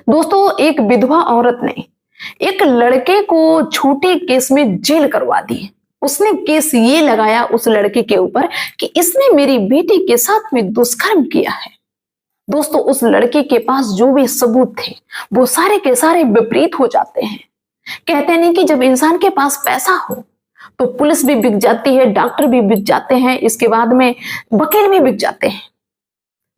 दोस्तों, एक विधवा औरत ने एक लड़के को छोटे केस में जेल करवा दी। उसने केस ये लगाया उस लड़के के ऊपर कि इसने मेरी बेटी के साथ में दुष्कर्म किया है। दोस्तों, उस लड़के के पास जो भी सबूत थे वो सारे के सारे विपरीत हो जाते हैं। कहते नहीं कि जब इंसान के पास पैसा हो तो पुलिस भी बिक जाती है, डॉक्टर भी बिक जाते हैं, इसके बाद में वकील भी बिक जाते हैं।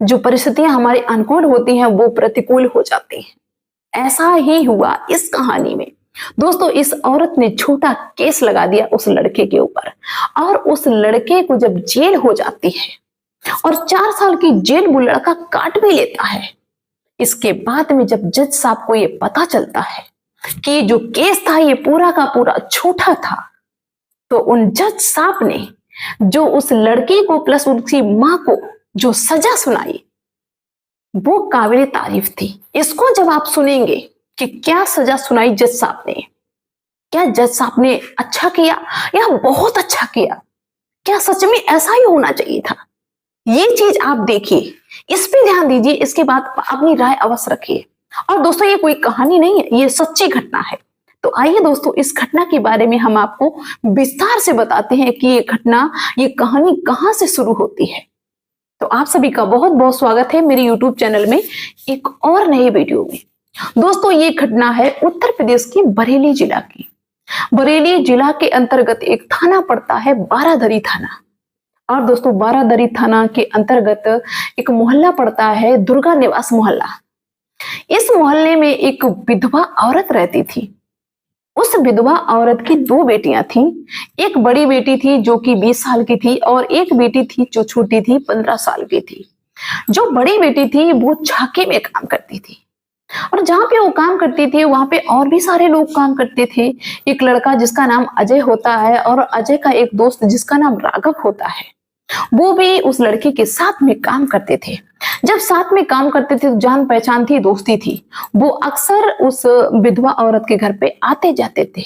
जो परिस्थितियां हमारे अनुकूल होती हैं वो प्रतिकूल हो जाती हैं। ऐसा ही हुआ इस कहानी में। दोस्तों, इस औरत ने छोटा केस लगा दिया उस लड़के के ऊपर और उस लड़के को जब जेल हो जाती है और 4 साल की जेल वो लड़का काट भी लेता है। इसके बाद में जब जज साहब को ये पता चलता है कि जो केस था ये पूरा का पूरा झूठा था, तो उन जज साहब ने जो उस लड़की को प्लस उसकी मां को जो सजा सुनाई वो काबिल तारीफ थी। इसको जब आप सुनेंगे कि क्या सजा सुनाई जज साहब ने, क्या जज साहब ने अच्छा किया या बहुत अच्छा किया, क्या सच में ऐसा ही होना चाहिए था, ये चीज आप देखिए, इस पे ध्यान दीजिए, इसके बाद अपनी राय अवश्य रखिए। और दोस्तों, ये कोई कहानी नहीं है, ये सच्ची घटना है। तो आइए दोस्तों, इस घटना के बारे में हम आपको विस्तार से बताते हैं कि ये घटना, ये कहानी कहां से शुरू होती है। तो आप सभी का बहुत बहुत स्वागत है मेरे YouTube चैनल में एक और नए वीडियो में। दोस्तों, ये घटना है उत्तर प्रदेश के बरेली जिला की। बरेली जिला के अंतर्गत एक थाना पड़ता है बारादरी थाना। और दोस्तों, बारादरी थाना के अंतर्गत एक मोहल्ला पड़ता है दुर्गा निवास मोहल्ला। इस मोहल्ले में एक विधवा औरत रहती थी। उस विधवा औरत की 2 बेटियां थीं। एक बड़ी बेटी थी जो कि 20 साल की थी और एक बेटी थी जो छोटी थी, 15 साल की थी। जो बड़ी बेटी थी वो झाके में काम करती थी और जहां पे वो काम करती थी वहां पे और भी सारे लोग काम करते थे। एक लड़का जिसका नाम अजय होता है और अजय का एक दोस्त जिसका नाम राघव होता है, वो भी उस लड़की के साथ में काम करते थे। जब साथ में काम करते थे तो जान पहचान थी, दोस्ती थी। वो अक्सर उस विधवा औरत के घर पे आते जाते थे।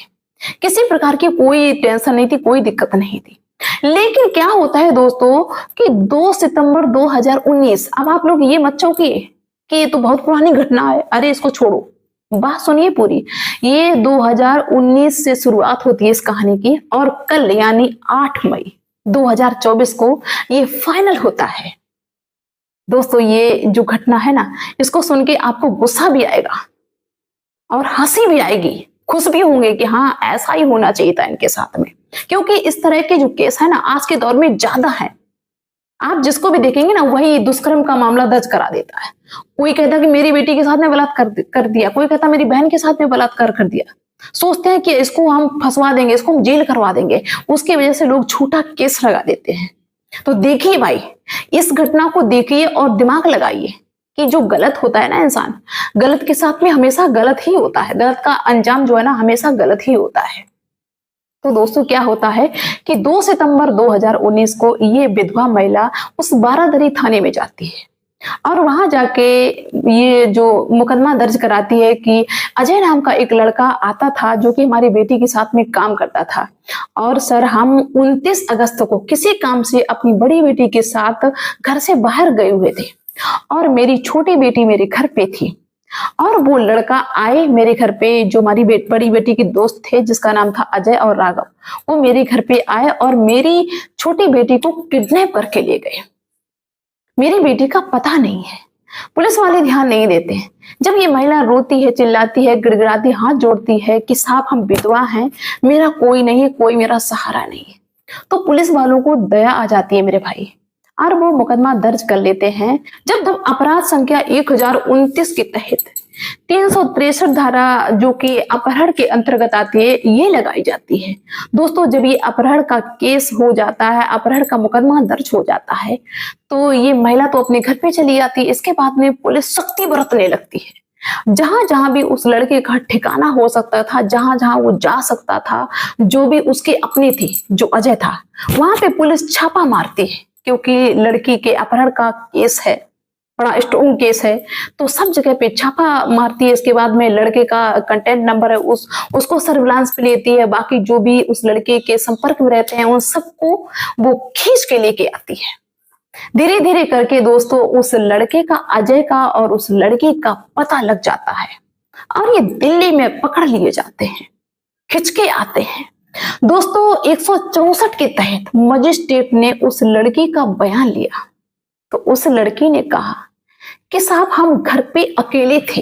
किसी प्रकार की कोई टेंशन नहीं थी, कोई दिक्कत नहीं थी। लेकिन क्या होता है दोस्तों कि 2 सितंबर 2019, अब आप लोग ये मत चौंकिए कि ये तो बहुत पुरानी घटना है, अरे इसको छोड़ो, बात सुनिए पूरी। ये 2019 से शुरुआत होती है इस कहानी की और कल यानी 8 मई 2024 को ये फाइनल होता है। दोस्तों, ये जो घटना है ना, इसको सुन के आपको गुस्सा भी आएगा और हंसी भी आएगी, खुश भी होंगे कि हाँ ऐसा ही होना चाहिए था इनके साथ में, क्योंकि इस तरह के जो केस है ना आज के दौर में ज्यादा है। आप जिसको भी देखेंगे ना वही दुष्कर्म का मामला दर्ज करा देता है। कोई कहता कि मेरी बेटी के साथ में बलात्कार कर दिया, कोई कहता मेरी बहन के साथ में बलात्कार कर दिया। सोचते हैं कि इसको हम फंसवा देंगे, इसको हम जेल करवा देंगे, उसकी वजह से लोग झूठा केस लगा देते हैं। तो देखिए भाई, इस घटना को देखिए और दिमाग लगाइए कि जो गलत होता है ना इंसान, गलत के साथ में हमेशा गलत ही होता है, गलत का अंजाम जो है ना हमेशा गलत ही होता है। तो दोस्तों, क्या होता है कि 2 सितंबर 2019 को ये विधवा महिला उस बारादरी थाने में जाती है और वहां जाके ये जो मुकदमा दर्ज कराती है कि अजय नाम का एक लड़का आता था जो कि हमारी बेटी के साथ में काम करता था और सर हम 29 अगस्त को किसी काम से अपनी बड़ी बेटी के साथ घर से बाहर गए हुए थे और मेरी छोटी बेटी मेरे घर पे थी और वो लड़का आए मेरे घर पे, जो हमारी बड़ी बेटी के दोस्त थे जिसका नाम था अजय और राघव, वो मेरे घर पे आए और मेरी छोटी बेटी को किडनैप करके ले गए। मेरी बेटी का पता नहीं है, पुलिस वाले ध्यान नहीं देते हैं। जब ये महिला रोती है, चिल्लाती है, गिड़गिड़ाती, हाथ जोड़ती है कि साहब हम विधवा हैं, मेरा कोई नहीं है, कोई मेरा सहारा नहीं है, तो पुलिस वालों को दया आ जाती है मेरे भाई और वो मुकदमा दर्ज कर लेते हैं। जब अपराध संख्या 1029 के तहत 363 धारा जो कि अपहरण के अंतर्गत आती है ये लगाई जाती है। दोस्तों, जब ये अपहरण का केस हो जाता है, अपहरण का मुकदमा दर्ज हो जाता है, तो ये महिला तो अपने घर पे चली जाती है। इसके बाद में पुलिस सख्ती बरतने लगती है। जहां जहां भी उस लड़के का ठिकाना हो सकता था, जहां जहां वो जा सकता था, जो भी उसके अपने थे, जो अजय था, वहां पे पुलिस छापा मारती है, क्योंकि लड़की के अपहरण का केस है, बड़ा स्ट्रॉन्ग केस है, तो सब जगह पे छापा मारती है। इसके बाद में लड़के का कंटेंट नंबर है उसको सर्विलांस पे लेती है, बाकी जो भी उस लड़के के संपर्क में रहते हैं उन सबको वो खींच के लेके आती है। धीरे धीरे करके दोस्तों उस लड़के का, अजय का और उस लड़की का पता लग जाता है और ये दिल्ली में पकड़ लिए जाते हैं, खिंच के आते हैं। दोस्तों 164 के तहत मजिस्ट्रेट ने उस लड़की का बयान लिया तो उस लड़की ने कहा कि साहब हम घर पे अकेले थे,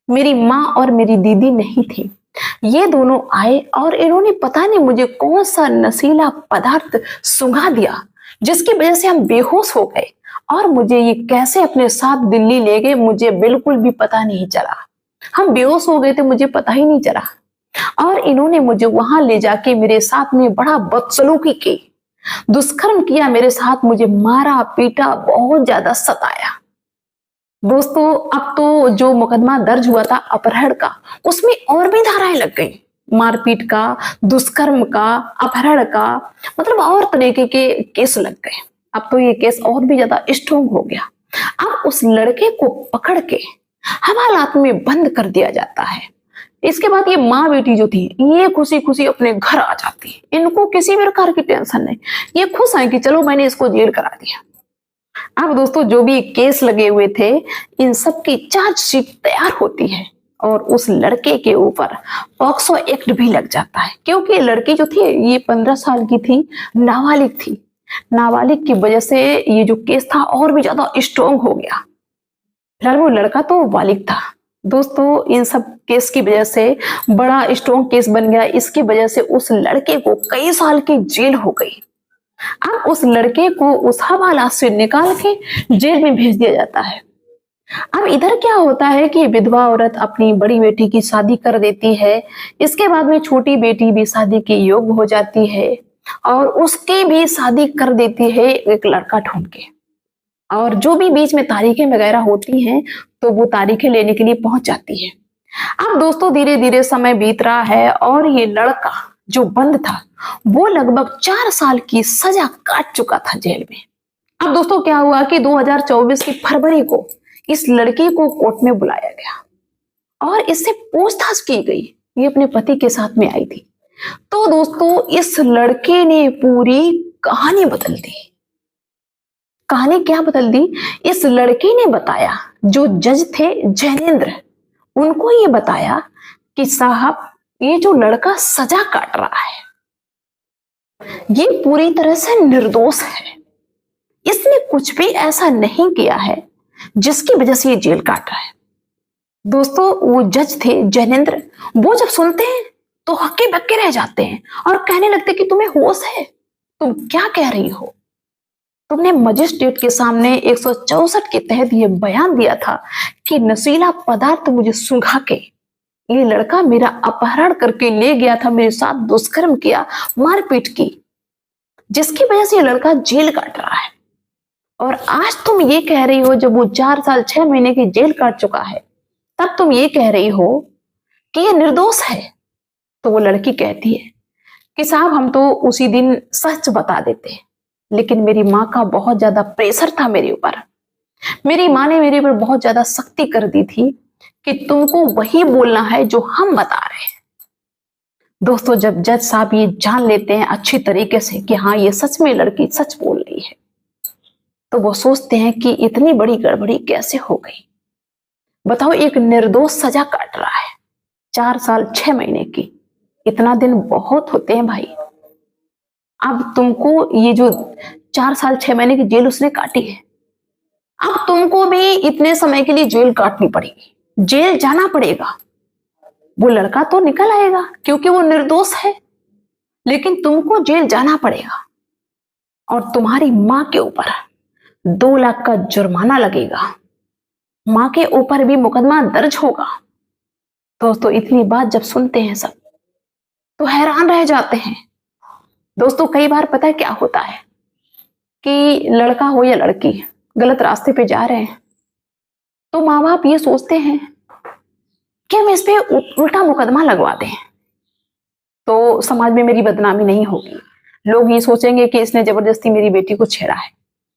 मेरी माँ और मेरी दीदी नहीं थी। ये दोनों आए और इन्होंने पता नहीं मुझे कौन सा नशीला पदार्थ सुंघा दिया जिसकी वजह से हम बेहोश हो गए और मुझे ये कैसे अपने साथ दिल्ली ले गए मुझे बिल्कुल भी पता नहीं चला। हम बेहोश हो गए थे, मुझे पता ही नहीं चला और इन्होंने मुझे वहां ले जाके मेरे साथ में बड़ा बदसलूकी की, दुष्कर्म किया मेरे साथ, मुझे मारा पीटा, बहुत ज्यादा सताया। दोस्तों अब तो जो मुकदमा दर्ज हुआ था अपहरण का, उसमें और भी धाराएं लग गई, मारपीट का, दुष्कर्म का, अपहरण का, मतलब और तरीके के केस लग गए। अब तो ये केस और भी ज्यादा स्ट्रोंग हो गया। अब उस लड़के को पकड़ के हवालात में बंद कर दिया जाता है। इसके बाद ये माँ बेटी जो थी ये खुशी खुशी अपने घर आ जाती, इनको किसी भी प्रकार की टेंशन नहीं, ये खुश हैं कि चलो मैंने इसको जेल करा दिया। अब दोस्तों जो भी केस लगे हुए थे इन सब की चार्जशीट तैयार होती है और उस लड़के के ऊपर पॉक्सो एक्ट भी लग जाता है क्योंकि लड़की जो थी ये 15 साल की थी, नाबालिग थी। नाबालिग की वजह से ये जो केस था और भी ज्यादा स्ट्रोंग हो गया। फिलहाल वो लड़का तो बालिग था। दोस्तों इन सब केस की वजह से बड़ा स्ट्रोंग केस बन गया, इसकी वजह से उस लड़के को कई साल की जेल हो गई। अब उस लड़के को उस हवालात से निकाल के जेल में भेज दिया जाता है। अब इधर क्या होता है कि विधवा औरत अपनी बड़ी बेटी की शादी कर देती है, इसके बाद में छोटी बेटी भी शादी के योग्य हो जाती है और उसकी भी शादी कर देती है एक लड़का ढूंढ के। और जो भी बीच में तारीखें वगैरह होती हैं तो वो तारीखें लेने के लिए पहुंच जाती है। अब दोस्तों धीरे धीरे समय बीत रहा है और ये लड़का जो बंद था वो लगभग 4 साल की सजा काट चुका था जेल में। अब दोस्तों क्या हुआ कि 2024 की फरवरी को इस लड़की को कोर्ट में बुलाया गया और इससे पूछताछ की गई। ये अपने पति के साथ में आई थी। तो दोस्तों इस लड़के ने पूरी कहानी बदल दी। कहानी क्या बदल दी? इस लड़के ने बताया, जो जज थे जैनेंद्र, उनको ये बताया कि साहब ये जो लड़का सजा काट रहा है ये पूरी तरह से निर्दोष है, इसने कुछ भी ऐसा नहीं किया है जिसकी वजह से ये जेल काट रहा है। दोस्तों वो जज थे जैनेंद्र, वो जब सुनते हैं तो हक्के बक्के रह जाते हैं और कहने लगते कि तुम्हें होश है, तुम क्या कह रही हो? तुमने मजिस्ट्रेट के सामने 164 के तहत ये बयान दिया था कि नशीला पदार्थ मुझे सुंघा के ये लड़का मेरा अपहरण करके ले गया था, मेरे साथ दुष्कर्म किया, मारपीट की, जिसकी वजह से ये लड़का जेल काट रहा है। और आज तुम ये कह रही हो जब वो 4 साल 6 महीने की जेल काट चुका है तब तुम ये कह रही हो कि ये निर्दोष है। तो वो लड़की कहती है कि साहब हम तो उसी दिन सच बता देते, लेकिन मेरी माँ का बहुत ज्यादा प्रेशर था मेरे ऊपर। मेरी माँ ने मेरे ऊपर बहुत ज्यादा सख्ती कर दी थी कि तुमको वही बोलना है जो हम बता रहे हैं। दोस्तों जब जज साहब ये जान लेते हैं अच्छी तरीके से कि हाँ ये सच में लड़की सच बोल रही है तो वो सोचते हैं कि इतनी बड़ी गड़बड़ी कैसे हो गई। बताओ एक निर्दोष सजा काट रहा है 4 साल 6 महीने की, इतना दिन बहुत होते हैं भाई। अब तुमको ये जो 4 साल 6 महीने की जेल उसने काटी है, अब तुमको भी इतने समय के लिए जेल काटनी पड़ेगी, जेल जाना पड़ेगा। वो लड़का तो निकल आएगा क्योंकि वो निर्दोष है, लेकिन तुमको जेल जाना पड़ेगा और तुम्हारी माँ के ऊपर 2 लाख का जुर्माना लगेगा, माँ के ऊपर भी मुकदमा दर्ज होगा। दोस्तों इतनी बात जब सुनते हैं सब तो हैरान रह जाते हैं। दोस्तों कई बार पता है क्या होता है कि लड़का हो या लड़की गलत रास्ते पे जा रहे हैं तो माँ बाप ये सोचते हैं कि हम इस पे उल्टा मुकदमा लगवा दें तो समाज में मेरी बदनामी नहीं होगी, लोग ये सोचेंगे कि इसने जबरदस्ती मेरी बेटी को छेड़ा है,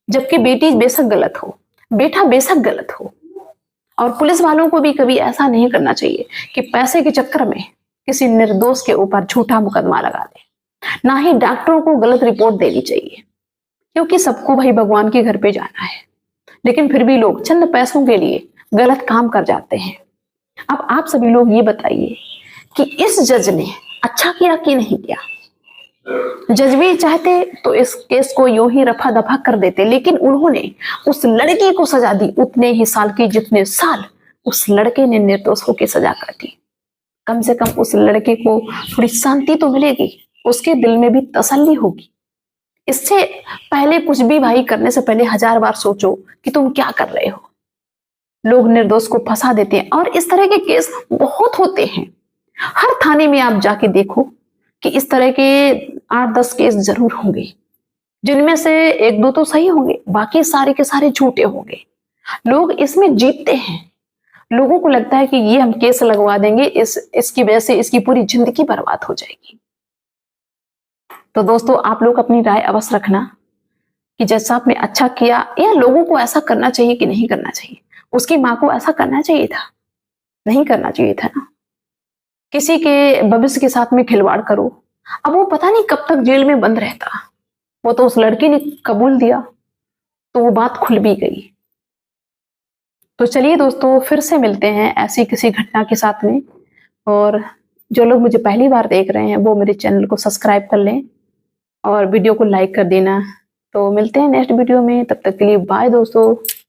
जबकि बेटी बेशक गलत हो, बेटा बेशक गलत हो। और पुलिस वालों को भी कभी ऐसा नहीं करना चाहिए कि पैसे के चक्कर में किसी निर्दोष के ऊपर झूठा मुकदमा लगा दे। ना ही डॉक्टरों को गलत रिपोर्ट देनी चाहिए क्योंकि सबको भाई भगवान के घर पे जाना है, लेकिन फिर भी लोग चंद पैसों के लिए गलत काम कर जाते हैं। अब आप सभी लोग ये बताइए कि इस जज ने अच्छा किया कि नहीं किया। जज भी चाहते तो इस केस को यूं ही रफा दफा कर देते, लेकिन उन्होंने उस लड़की को सजा दी उतने ही साल की जितने साल उस लड़के ने निर्दोष होकर सजा काटी। कम से कम उस लड़के को थोड़ी शांति तो मिलेगी, उसके दिल में भी तसल्ली होगी। इससे पहले कुछ भी भाई करने से पहले 1000 बार सोचो कि तुम क्या कर रहे हो। लोग निर्दोष को फंसा देते हैं और इस तरह के केस बहुत होते हैं। हर थाने में आप जाके देखो कि इस तरह के 8-10 केस जरूर होंगे, जिनमें से 1-2 तो सही होंगे, बाकी सारे के सारे झूठे होंगे। लोग इसमें जीतते हैं। लोगों को लगता है कि ये हम केस लगवा देंगे, इसकी वजह से इसकी पूरी जिंदगी बर्बाद हो जाएगी। तो दोस्तों, आप लोग अपनी राय अवश्य रखना कि जज साहब ने अच्छा किया या लोगों को ऐसा करना चाहिए कि नहीं करना चाहिए। उसकी माँ को ऐसा करना चाहिए था, नहीं करना चाहिए था ना। किसी के भविष्य के साथ में खिलवाड़ करो, अब वो पता नहीं कब तक जेल में बंद रहता। वो तो उस लड़की ने कबूल दिया तो वो बात खुल भी गई। तो चलिए दोस्तों, फिर से मिलते हैं ऐसी किसी घटना के साथ में। और जो लोग मुझे पहली बार देख रहे हैं वो मेरे चैनल को सब्सक्राइब कर लें और वीडियो को लाइक कर देना। तो मिलते हैं नेक्स्ट वीडियो में, तब तक के लिए बाय दोस्तों।